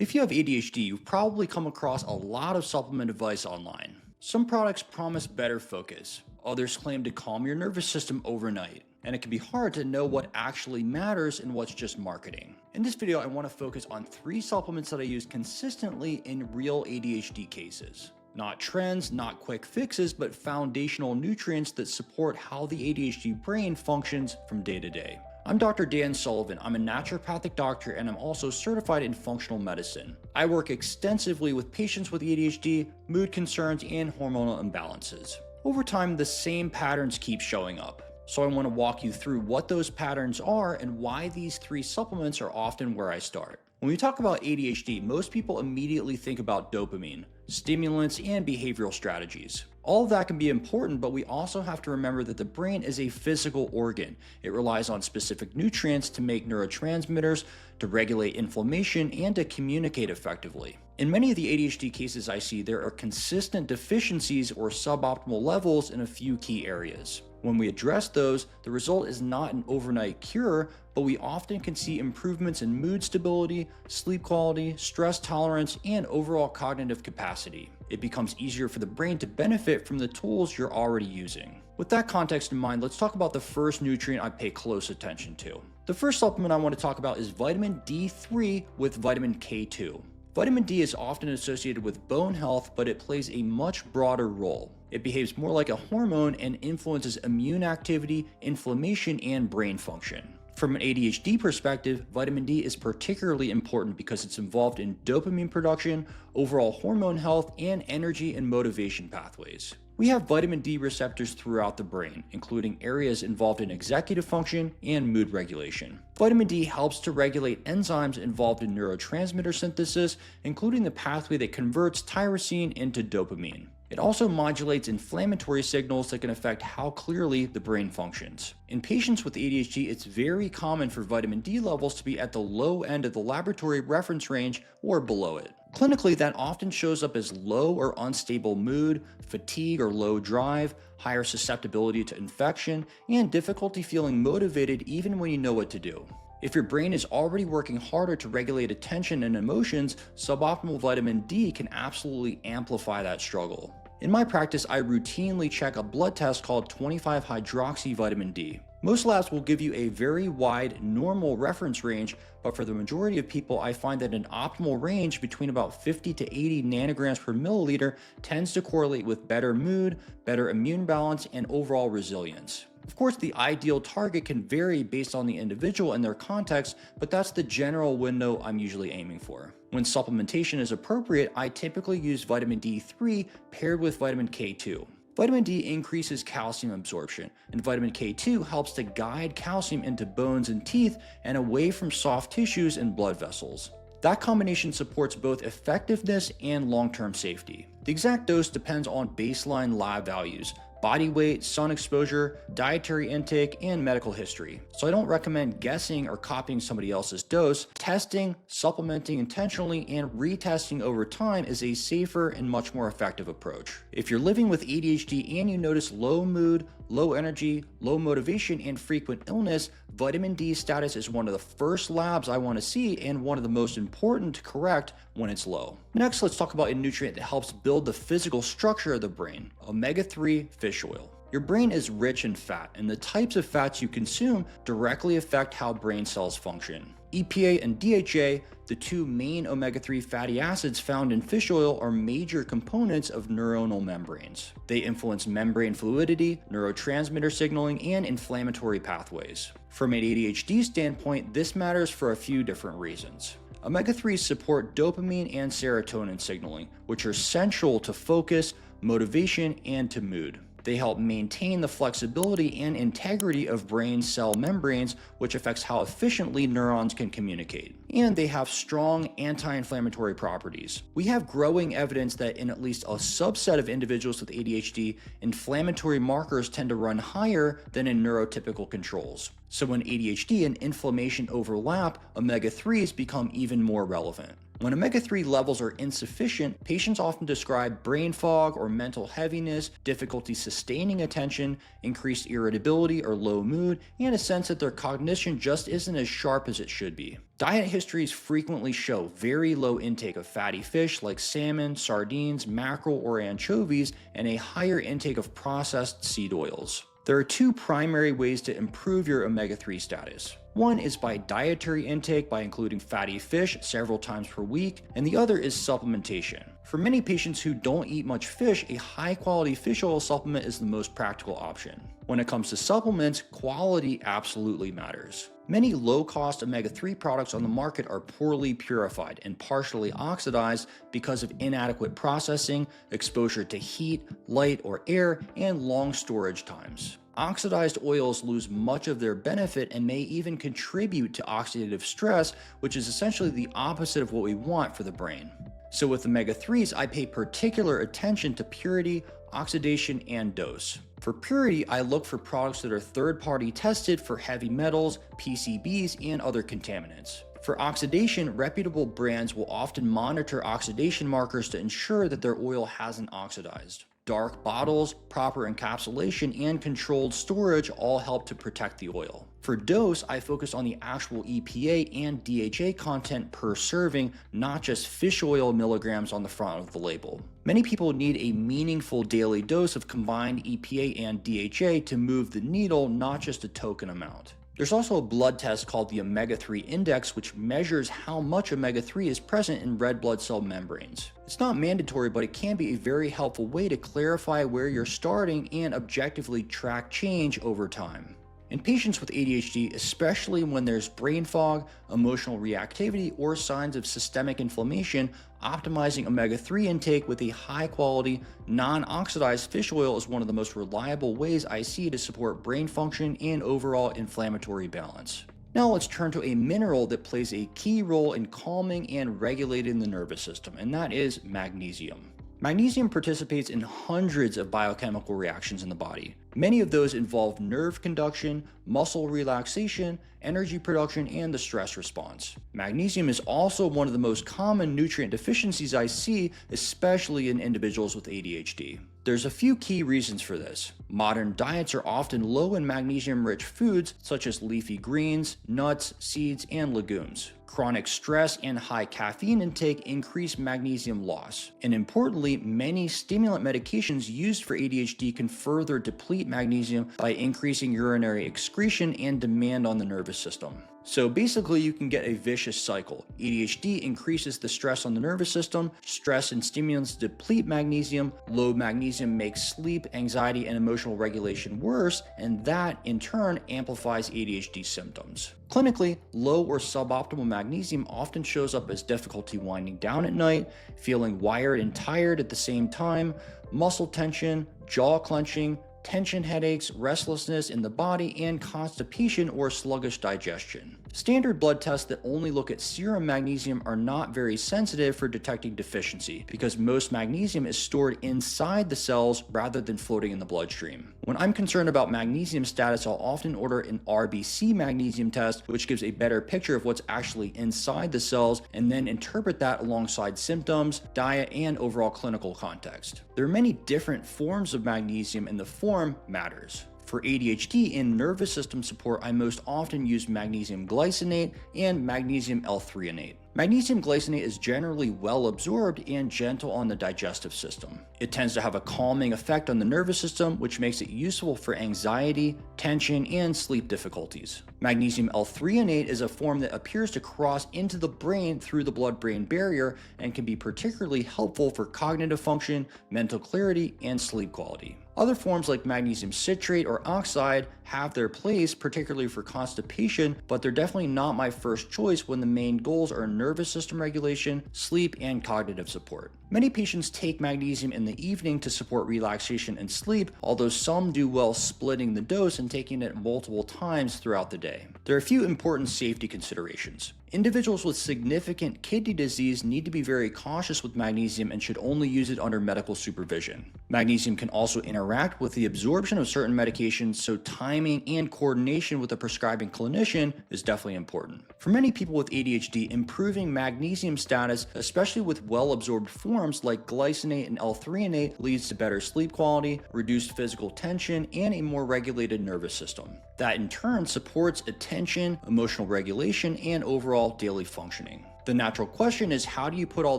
If you have ADHD, you've probably come across a lot of supplement advice online. Some products promise better focus, others claim to calm your nervous system overnight, and it can be hard to know what actually matters and what's just marketing. In this video, I want to focus on 3 supplements that I use consistently in real ADHD cases. Not trends, not quick fixes, but foundational nutrients that support how the ADHD brain functions from day to day. I'm Dr. Dan Sullivan. I'm a naturopathic doctor and I'm also certified in functional medicine. I work extensively with patients with ADHD, mood concerns, and hormonal imbalances. Over time, the same patterns keep showing up. So I want to walk you through what those patterns are and why these 3 supplements are often where I start. When we talk about ADHD, most people immediately think about dopamine, stimulants, and behavioral strategies. All of that can be important, but we also have to remember that the brain is a physical organ. It relies on specific nutrients to make neurotransmitters, to regulate inflammation, and to communicate effectively. In many of the ADHD cases I see, there are consistent deficiencies or suboptimal levels in a few key areas. When we address those, the result is not an overnight cure, but we often can see improvements in mood stability, sleep quality, stress tolerance, and overall cognitive capacity. It becomes easier for the brain to benefit from the tools you're already using. With that context in mind, let's talk about the first nutrient I pay close attention to. The first supplement I want to talk about is vitamin D3 with vitamin K2. Vitamin D is often associated with bone health, but it plays a much broader role. It behaves more like a hormone and influences immune activity, inflammation, and brain function. From an ADHD perspective, vitamin D is particularly important because it's involved in dopamine production, overall hormone health, and energy and motivation pathways. We have vitamin D receptors throughout the brain, including areas involved in executive function and mood regulation. Vitamin D helps to regulate enzymes involved in neurotransmitter synthesis, including the pathway that converts tyrosine into dopamine. It also modulates inflammatory signals that can affect how clearly the brain functions. In patients with ADHD, it's very common for vitamin D levels to be at the low end of the laboratory reference range or below it. Clinically, that often shows up as low or unstable mood, fatigue or low drive, higher susceptibility to infection, and difficulty feeling motivated even when you know what to do. If your brain is already working harder to regulate attention and emotions, suboptimal vitamin D can absolutely amplify that struggle. In my practice, I routinely check a blood test called 25-hydroxy vitamin D. Most labs will give you a very wide normal reference range, but for the majority of people, I find that an optimal range between about 50 to 80 nanograms per milliliter tends to correlate with better mood, better immune balance, and overall resilience. Of course, the ideal target can vary based on the individual and their context, but that's the general window I'm usually aiming for. When supplementation is appropriate, I typically use vitamin D3 paired with vitamin K2. Vitamin D increases calcium absorption, and vitamin K2 helps to guide calcium into bones and teeth and away from soft tissues and blood vessels. That combination supports both effectiveness and long-term safety. The exact dose depends on baseline lab values, body weight, sun exposure, dietary intake, and medical history. So I don't recommend guessing or copying somebody else's dose. Testing, supplementing intentionally, and retesting over time is a safer and much more effective approach. If you're living with ADHD and you notice low mood, low energy, low motivation, and frequent illness, vitamin D status is one of the first labs I want to see and one of the most important to correct when it's low. Next, let's talk about a nutrient that helps build the physical structure of the brain, omega-3 fish oil. Your brain is rich in fat, and the types of fats you consume directly affect how brain cells function. EPA and DHA, the 2 main omega-3 fatty acids found in fish oil, are major components of neuronal membranes. They influence membrane fluidity, neurotransmitter signaling, and inflammatory pathways. From an ADHD standpoint, this matters for a few different reasons. Omega-3s support dopamine and serotonin signaling, which are central to focus, motivation, and to mood. They help maintain the flexibility and integrity of brain cell membranes, which affects how efficiently neurons can communicate. And they have strong anti-inflammatory properties. We have growing evidence that in at least a subset of individuals with ADHD, inflammatory markers tend to run higher than in neurotypical controls. So when ADHD and inflammation overlap, omega-3s become even more relevant. When omega-3 levels are insufficient, patients often describe brain fog or mental heaviness, difficulty sustaining attention, increased irritability or low mood, and a sense that their cognition just isn't as sharp as it should be. Diet histories frequently show very low intake of fatty fish like salmon, sardines, mackerel, or anchovies, and a higher intake of processed seed oils. There are two primary ways to improve your omega-3 status. One is by dietary intake by including fatty fish several times per week, and the other is supplementation. For many patients who don't eat much fish, a high-quality fish oil supplement is the most practical option. When it comes to supplements, quality absolutely matters. Many low-cost omega-3 products on the market are poorly purified and partially oxidized because of inadequate processing, exposure to heat, light, or air, and long storage times. Oxidized oils lose much of their benefit and may even contribute to oxidative stress, which is essentially the opposite of what we want for the brain. So with omega-3s, I pay particular attention to purity, oxidation, and dose. For purity, I look for products that are third-party tested for heavy metals, PCBs, and other contaminants. For oxidation, reputable brands will often monitor oxidation markers to ensure that their oil hasn't oxidized. Dark bottles, proper encapsulation, and controlled storage all help to protect the oil. For dose, I focus on the actual EPA and DHA content per serving, not just fish oil milligrams on the front of the label. Many people need a meaningful daily dose of combined EPA and DHA to move the needle, not just a token amount. There's also a blood test called the omega-3 index, which measures how much omega-3 is present in red blood cell membranes. It's not mandatory, but it can be a very helpful way to clarify where you're starting and objectively track change over time. In patients with ADHD, especially when there's brain fog, emotional reactivity, or signs of systemic inflammation, optimizing omega-3 intake with a high-quality, non-oxidized fish oil is one of the most reliable ways I see to support brain function and overall inflammatory balance. Now let's turn to a mineral that plays a key role in calming and regulating the nervous system, and that is magnesium. Magnesium participates in hundreds of biochemical reactions in the body. Many of those involve nerve conduction, muscle relaxation, energy production, and the stress response. Magnesium is also one of the most common nutrient deficiencies I see, especially in individuals with ADHD. There's a few key reasons for this. Modern diets are often low in magnesium-rich foods such as leafy greens, nuts, seeds, and legumes. Chronic stress and high caffeine intake increase magnesium loss. And importantly, many stimulant medications used for ADHD can further deplete magnesium by increasing urinary excretion and demand on the nervous system. So basically, you can get a vicious cycle. ADHD increases the stress on the nervous system, stress and stimulants deplete magnesium, low magnesium makes sleep, anxiety, and emotional regulation worse, and that in turn amplifies ADHD symptoms. Clinically, low or suboptimal magnesium often shows up as difficulty winding down at night, feeling wired and tired at the same time, muscle tension, jaw clenching, tension headaches, restlessness in the body, and constipation or sluggish digestion. Standard blood tests that only look at serum magnesium are not very sensitive for detecting deficiency because most magnesium is stored inside the cells rather than floating in the bloodstream. When I'm concerned about magnesium status, I'll often order an RBC magnesium test, which gives a better picture of what's actually inside the cells, and then interpret that alongside symptoms, diet, and overall clinical context. There are many different forms of magnesium, and the form matters. For ADHD and nervous system support, I most often use magnesium glycinate and magnesium L-threonate. Magnesium glycinate is generally well absorbed and gentle on the digestive system. It tends to have a calming effect on the nervous system, which makes it useful for anxiety, tension, and sleep difficulties. Magnesium L-threonate is a form that appears to cross into the brain through the blood-brain barrier and can be particularly helpful for cognitive function, mental clarity, and sleep quality. Other forms like magnesium citrate or oxide have their place, particularly for constipation, but they're definitely not my first choice when the main goals are nervous system regulation, sleep, and cognitive support. Many patients take magnesium in the evening to support relaxation and sleep, although some do well splitting the dose and taking it multiple times throughout the day. There are a few important safety considerations. Individuals with significant kidney disease need to be very cautious with magnesium and should only use it under medical supervision. Magnesium can also interact with the absorption of certain medications, so timing and coordination with a prescribing clinician is definitely important. For many people with ADHD, improving magnesium status, especially with well-absorbed forms like glycinate and L-threonate, leads to better sleep quality, reduced physical tension, and a more regulated nervous system. That in turn supports attention, emotional regulation, and overall daily functioning. The natural question is, how do you put all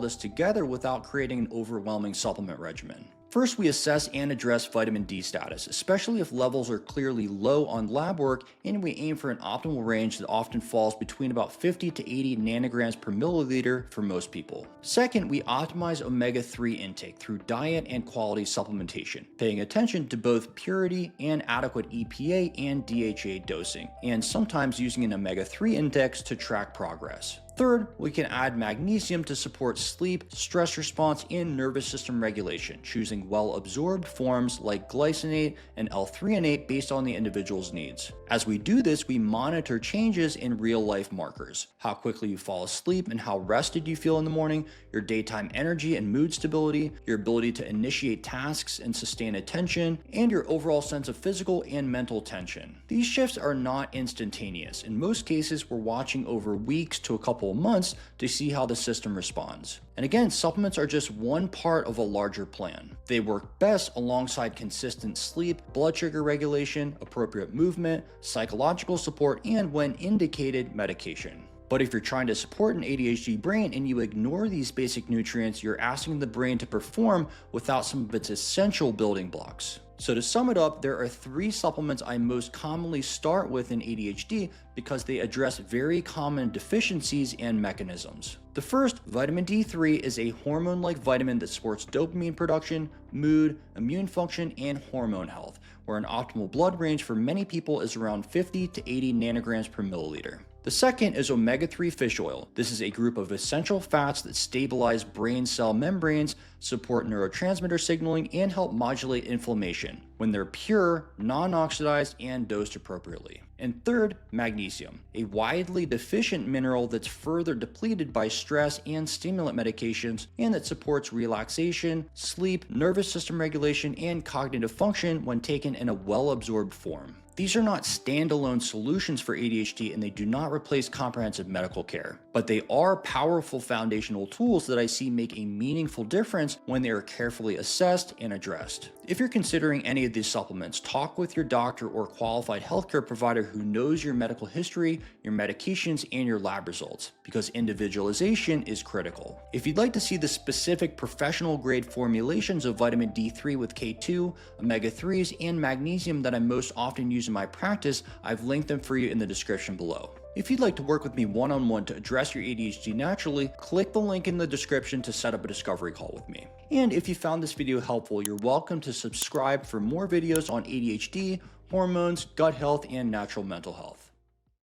this together without creating an overwhelming supplement regimen? First, we assess and address vitamin D status, especially if levels are clearly low on lab work, and we aim for an optimal range that often falls between about 50 to 80 nanograms per milliliter for most people. Second, we optimize omega-3 intake through diet and quality supplementation, paying attention to both purity and adequate EPA and DHA dosing, and sometimes using an omega-3 index to track progress. Third, we can add magnesium to support sleep, stress response, and nervous system regulation, choosing well-absorbed forms like glycinate and L-threonate based on the individual's needs. As we do this, we monitor changes in real-life markers: how quickly you fall asleep and how rested you feel in the morning, your daytime energy and mood stability, your ability to initiate tasks and sustain attention, and your overall sense of physical and mental tension. These shifts are not instantaneous. In most cases, we're watching over weeks to a couple of months to see how the system responds. And again, supplements are just one part of a larger plan. They work best alongside consistent sleep, blood sugar regulation, appropriate movement, psychological support, and when indicated, medication. But if you're trying to support an ADHD brain and you ignore these basic nutrients, you're asking the brain to perform without some of its essential building blocks. So to sum it up, there are 3 supplements I most commonly start with in ADHD because they address very common deficiencies and mechanisms. The first, vitamin D3, is a hormone-like vitamin that supports dopamine production, mood, immune function, and hormone health, where an optimal blood range for many people is around 50 to 80 nanograms per milliliter. The second is omega-3 fish oil. This is a group of essential fats that stabilize brain cell membranes, support neurotransmitter signaling, and help modulate inflammation when they're pure, non-oxidized, and dosed appropriately. And third, magnesium, a widely deficient mineral that's further depleted by stress and stimulant medications, and that supports relaxation, sleep, nervous system regulation, and cognitive function when taken in a well-absorbed form. These are not standalone solutions for ADHD, and they do not replace comprehensive medical care, but they are powerful foundational tools that I see make a meaningful difference when they are carefully assessed and addressed. If you're considering any of these supplements, talk with your doctor or qualified healthcare provider who knows your medical history, your medications, and your lab results, because individualization is critical. If you'd like to see the specific professional grade formulations of vitamin D3 with K2, omega-3s, and magnesium that I most often use in my practice, I've linked them for you in the description below. If you'd like to work with me one-on-one to address your ADHD naturally, click the link in the description to set up a discovery call with me. And if you found this video helpful, you're welcome to subscribe for more videos on ADHD, hormones, gut health, and natural mental health.